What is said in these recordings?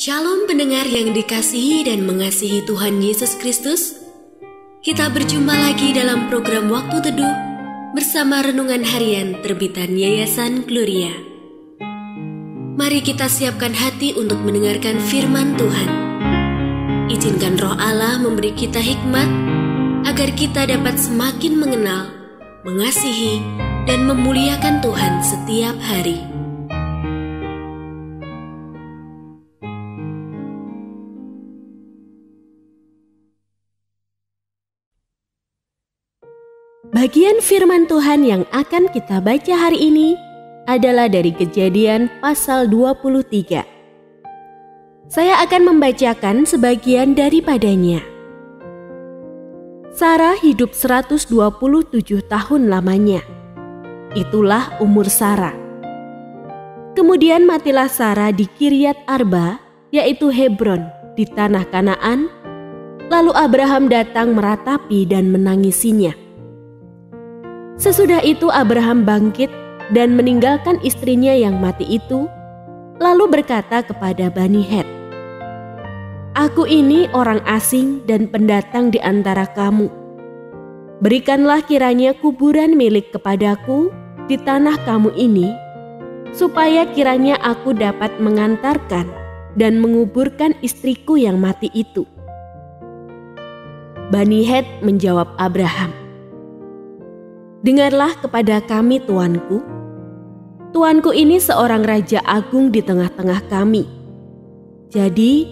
Shalom pendengar yang dikasihi dan mengasihi Tuhan Yesus Kristus. Kita berjumpa lagi dalam program Waktu Teduh bersama Renungan Harian terbitan Yayasan Gloria. Mari kita siapkan hati untuk mendengarkan firman Tuhan. Izinkan Roh Allah memberi kita hikmat agar kita dapat semakin mengenal, mengasihi, dan memuliakan Tuhan setiap hari. Bagian firman Tuhan yang akan kita baca hari ini adalah dari Kejadian pasal 23. Saya akan membacakan sebagian daripadanya. Sarah hidup 127 tahun lamanya. Itulah umur Sarah. Kemudian matilah Sarah di Kiryat Arba, yaitu Hebron, di tanah Kanaan. Lalu Abraham datang meratapi dan menangisinya. Sesudah itu Abraham bangkit dan meninggalkan istrinya yang mati itu, lalu berkata kepada Bani Het, "Aku ini orang asing dan pendatang di antara kamu. Berikanlah kiranya kuburan milik kepadaku di tanah kamu ini, supaya kiranya aku dapat mengantarkan dan menguburkan istriku yang mati itu." Bani Het menjawab Abraham, "Dengarlah kepada kami, tuanku. Tuanku ini seorang raja agung di tengah-tengah kami. Jadi,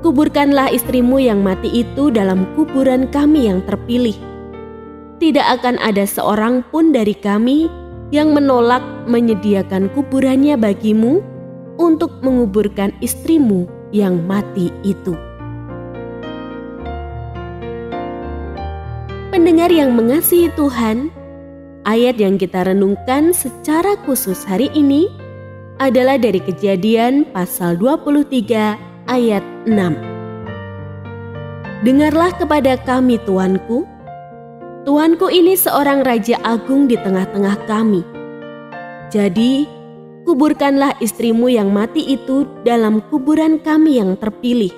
kuburkanlah istrimu yang mati itu dalam kuburan kami yang terpilih. Tidak akan ada seorang pun dari kami yang menolak menyediakan kuburannya bagimu untuk menguburkan istrimu yang mati itu." Pendengar yang mengasihi Tuhan, ayat yang kita renungkan secara khusus hari ini adalah dari Kejadian pasal 23 ayat 6. "Dengarlah kepada kami, tuanku. Tuanku ini seorang raja agung di tengah-tengah kami. Jadi, kuburkanlah istrimu yang mati itu dalam kuburan kami yang terpilih.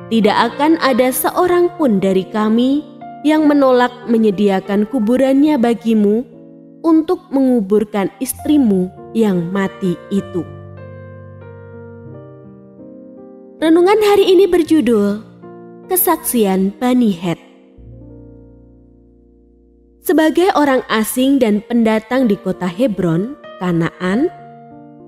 Tidak akan ada seorang pun dari kami yang menolak menyediakan kuburannya bagimu untuk menguburkan istrimu yang mati itu." Renungan hari ini berjudul Kesaksian Bani Het. Sebagai orang asing dan pendatang di kota Hebron, Kanaan,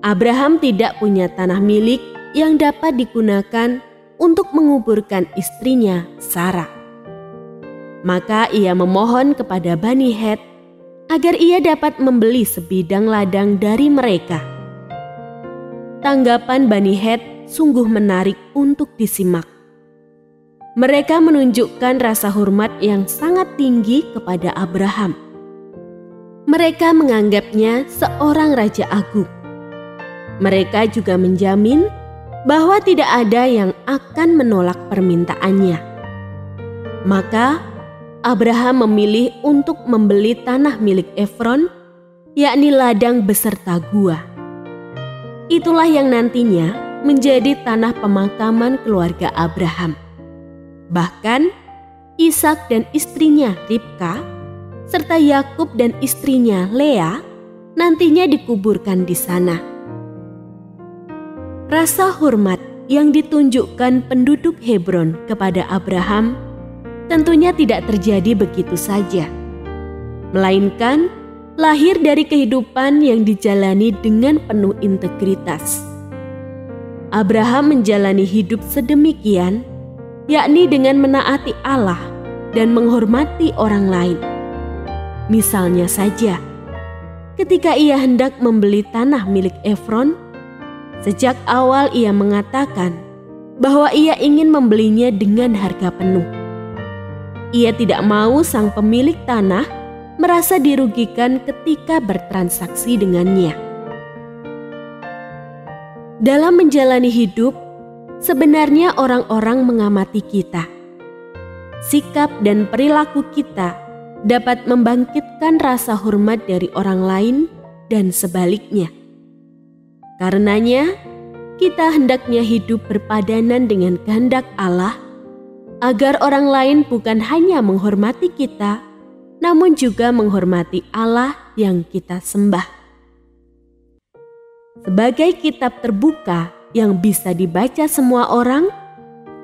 Abraham tidak punya tanah milik yang dapat digunakan untuk menguburkan istrinya Sarah. Maka ia memohon kepada Bani Het agar ia dapat membeli sebidang ladang dari mereka. Tanggapan Bani Het sungguh menarik untuk disimak. Mereka menunjukkan rasa hormat yang sangat tinggi kepada Abraham. Mereka menganggapnya seorang raja agung. Mereka juga menjamin bahwa tidak ada yang akan menolak permintaannya. Maka Abraham memilih untuk membeli tanah milik Efron, yakni ladang beserta gua. Itulah yang nantinya menjadi tanah pemakaman keluarga Abraham. Bahkan Ishak dan istrinya Ribka, serta Yakub dan istrinya Lea nantinya dikuburkan di sana. Rasa hormat yang ditunjukkan penduduk Hebron kepada Abraham tentunya tidak terjadi begitu saja, melainkan lahir dari kehidupan yang dijalani dengan penuh integritas. Abraham menjalani hidup sedemikian, yakni dengan menaati Allah dan menghormati orang lain. Misalnya saja, ketika ia hendak membeli tanah milik Efron, sejak awal ia mengatakan bahwa ia ingin membelinya dengan harga penuh. Ia tidak mau sang pemilik tanah merasa dirugikan ketika bertransaksi dengannya. Dalam menjalani hidup, sebenarnya orang-orang mengamati kita. Sikap dan perilaku kita dapat membangkitkan rasa hormat dari orang lain dan sebaliknya. Karenanya, kita hendaknya hidup berpadanan dengan kehendak Allah, agar orang lain bukan hanya menghormati kita, namun juga menghormati Allah yang kita sembah. Sebagai kitab terbuka yang bisa dibaca semua orang,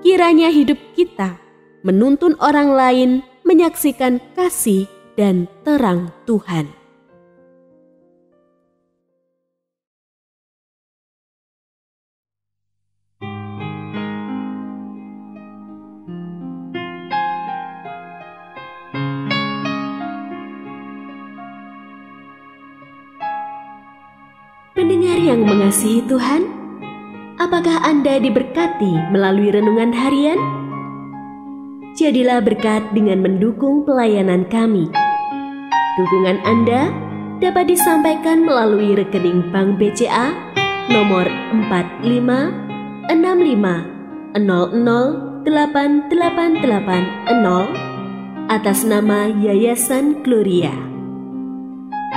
kiranya hidup kita menuntun orang lain menyaksikan kasih dan terang Tuhan. Pendengar yang mengasihi Tuhan, apakah Anda diberkati melalui renungan harian? Jadilah berkat dengan mendukung pelayanan kami. Dukungan Anda dapat disampaikan melalui rekening Bank BCA nomor 4565008880 atas nama Yayasan Gloria.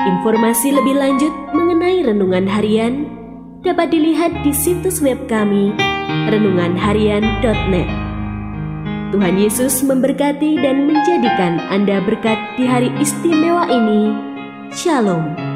Informasi lebih lanjut mengenai renungan harian dapat dilihat di situs web kami renunganharian.net. Tuhan Yesus memberkati dan menjadikan Anda berkat di hari istimewa ini. Shalom.